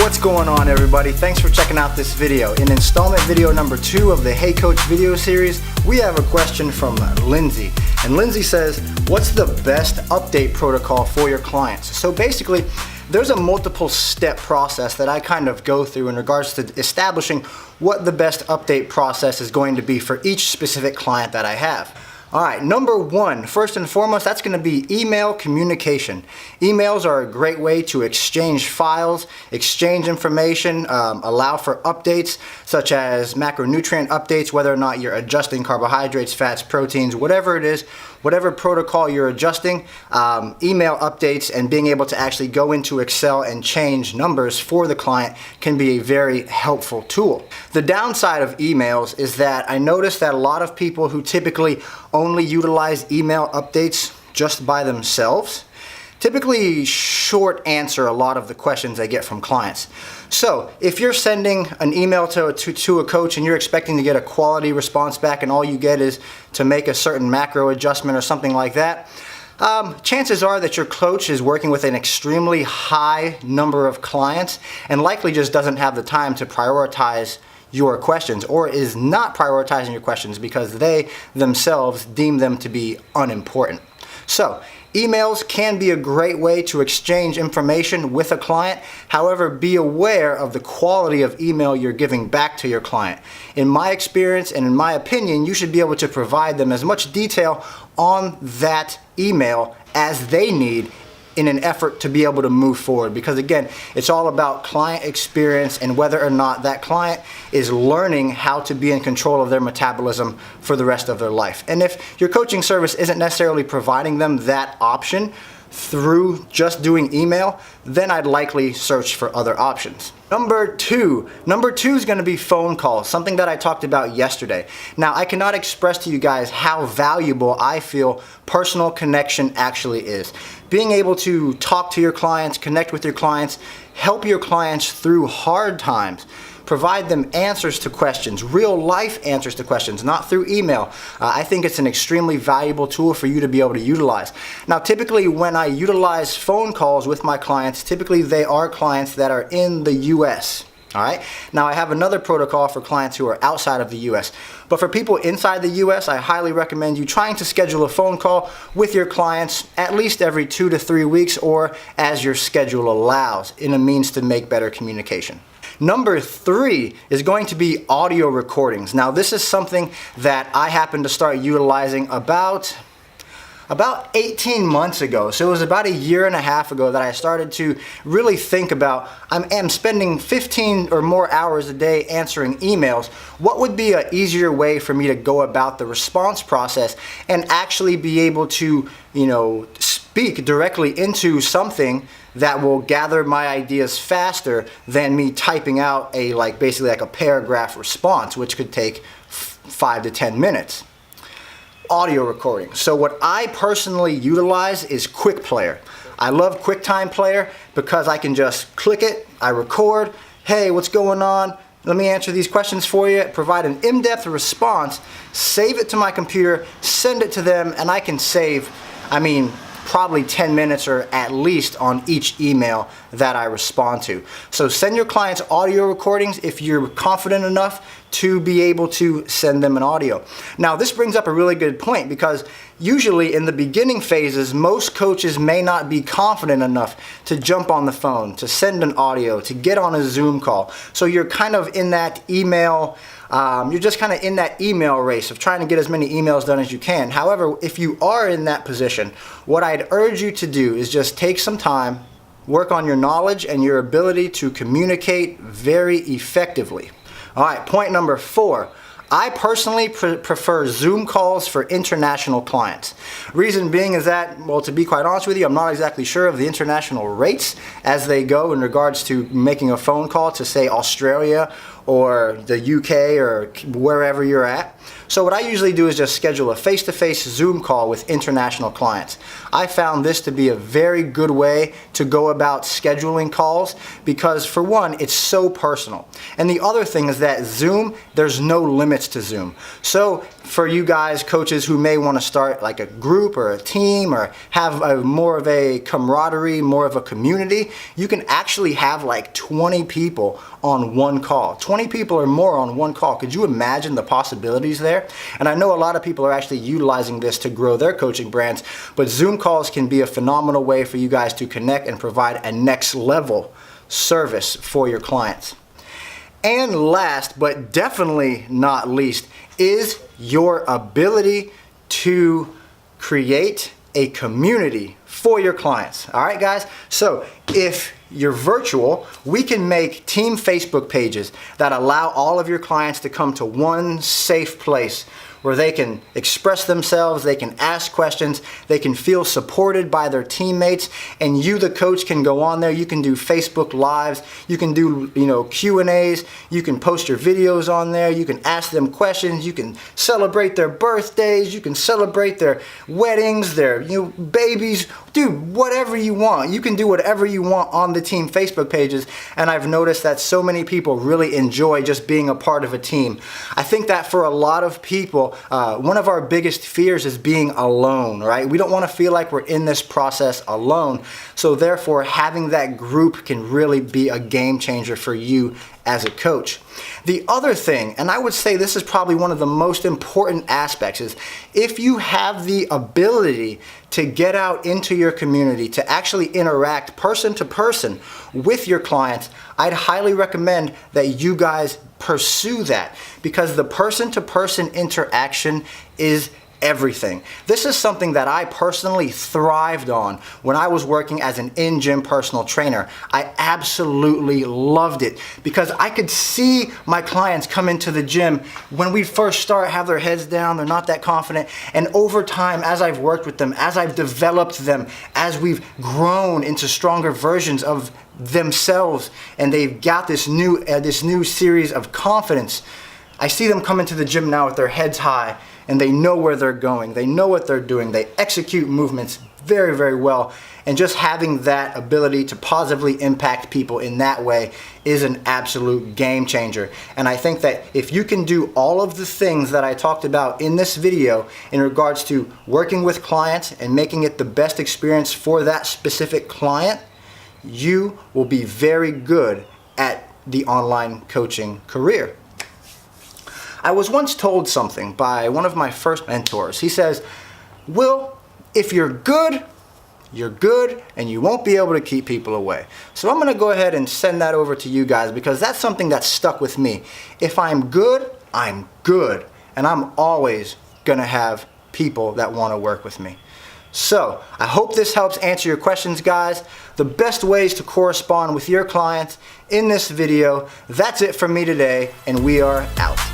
What's going on, everybody? Thanks for checking out this video. In installment video number 2 of the Hey Coach video series, we have a question from Lindsay. And Lindsay says, what's the best update protocol for your clients? So basically, there's a multiple step process that I kind of go through in regards to establishing what the best update process is going to be for each specific client that I have. Alright, number 1, first and foremost, that's going to be email communication. Emails are a great way to exchange files, exchange information, allow for updates such as macronutrient updates, whether or not you're adjusting carbohydrates, fats, proteins, whatever it is, whatever protocol you're adjusting, email updates and being able to actually go into Excel and change numbers for the client can be a very helpful tool. The downside of emails is that I noticed that a lot of people who typically only utilize email updates just by themselves typically short answer a lot of the questions I get from clients. So if you're sending an email to a coach and you're expecting to get a quality response back and all you get is to make a certain macro adjustment or something like that, chances are that your coach is working with an extremely high number of clients and likely just doesn't have the time to prioritize your questions, or is not prioritizing your questions because they themselves deem them to be unimportant. So emails can be a great way to exchange information with a client. However, be aware of the quality of email you're giving back to your client. In my experience and in my opinion, you should be able to provide them as much detail on that email as they need in an effort to be able to move forward, because again, it's all about client experience and whether or not that client is learning how to be in control of their metabolism for the rest of their life. And if your coaching service isn't necessarily providing them that option through just doing email, then I'd likely search for other options. Number two is going to be phone calls, something that I talked about yesterday. Now, I cannot express to you guys how valuable I feel personal connection actually is. Being able to talk to your clients, connect with your clients, help your clients through hard times, provide them answers to questions, real life answers to questions, not through email. I think it's an extremely valuable tool for you to be able to utilize. Now, typically when I utilize phone calls with my clients, typically they are clients that are in the US. Alright, now I have another protocol for clients who are outside of the US. But for people inside the US, I highly recommend you trying to schedule a phone call with your clients at least every 2 to 3 weeks, or as your schedule allows, in a means to make better communication. Number 3 is going to be audio recordings. Now, this is something that I happened to start utilizing about 18 months ago. So it was about a year and a half ago that I started to really think about, I'm spending 15 or more hours a day answering emails. What would be an easier way for me to go about the response process and actually be able to, speak directly into something that will gather my ideas faster than me typing out basically a paragraph response, which could take 5 to 10 minutes. Audio recording. So what I personally utilize is Quick Player. I love QuickTime Player because I can just click it, I record, hey, what's going on? Let me answer these questions for you, provide an in-depth response, save it to my computer, send it to them, and I can save, probably 10 minutes or at least on each email that I respond to. So send your clients audio recordings if you're confident enough to be able to send them an audio. Now, this brings up a really good point, because usually in the beginning phases, most coaches may not be confident enough to jump on the phone, to send an audio, to get on a Zoom call. So you're kind of in that email race of trying to get as many emails done as you can. However, if you are in that position, what I'd urge you to do is just take some time, work on your knowledge and your ability to communicate very effectively. All right, point number 4. I personally prefer Zoom calls for international clients. Reason being is that, well, to be quite honest with you, I'm not exactly sure of the international rates as they go in regards to making a phone call to, say, Australia or the UK or wherever you're at. So what I usually do is just schedule a face-to-face Zoom call with international clients. I found this to be a very good way to go about scheduling calls because, for one, it's so personal. And the other thing is that Zoom, there's no limit limits to Zoom. So for you guys, coaches who may want to start like a group or a team or have more of a camaraderie, more of a community, you can actually have like 20 people on one call. 20 people or more on one call. Could you imagine the possibilities there? And I know a lot of people are actually utilizing this to grow their coaching brands, but Zoom calls can be a phenomenal way for you guys to connect and provide a next level service for your clients. And last, but definitely not least, is your ability to create a community for your clients. All right, guys? So if you're virtual, we can make team Facebook pages that allow all of your clients to come to one safe place where they can express themselves, they can ask questions, they can feel supported by their teammates, and you, the coach, can go on there. You can do Facebook Lives, you can do Q&As, you can post your videos on there, you can ask them questions, you can celebrate their birthdays, you can celebrate their weddings, their babies, dude, whatever you want. You can do whatever you want on the team Facebook pages, and I've noticed that so many people really enjoy just being a part of a team. I think that for a lot of people, one of our biggest fears is being alone, right? We don't want to feel like we're in this process alone. So therefore, having that group can really be a game changer for you as a coach. The other thing, and I would say this is probably one of the most important aspects, is if you have the ability to get out into your community, to actually interact person to person with your clients, I'd highly recommend that you guys pursue that, because the person to person interaction is everything. This is something that I personally thrived on when I was working as an in-gym personal trainer. I absolutely loved it because I could see my clients come into the gym when we first start, have their heads down, they're not that confident, and over time, as I've worked with them, as I've developed them, as we've grown into stronger versions of themselves, and they've got this new series of confidence, I see them come into the gym now with their heads high, and they know where they're going, they know what they're doing, they execute movements very, very well, and just having that ability to positively impact people in that way is an absolute game changer. And I think that if you can do all of the things that I talked about in this video in regards to working with clients and making it the best experience for that specific client, you will be very good at the online coaching career. I was once told something by one of my first mentors. He says, Will, if you're good, and you won't be able to keep people away. So I'm going to go ahead and send that over to you guys, because that's something that stuck with me. If I'm good, I'm good. And I'm always going to have people that want to work with me. So I hope this helps answer your questions, guys. The best ways to correspond with your clients in this video. That's it from me today, and we are out.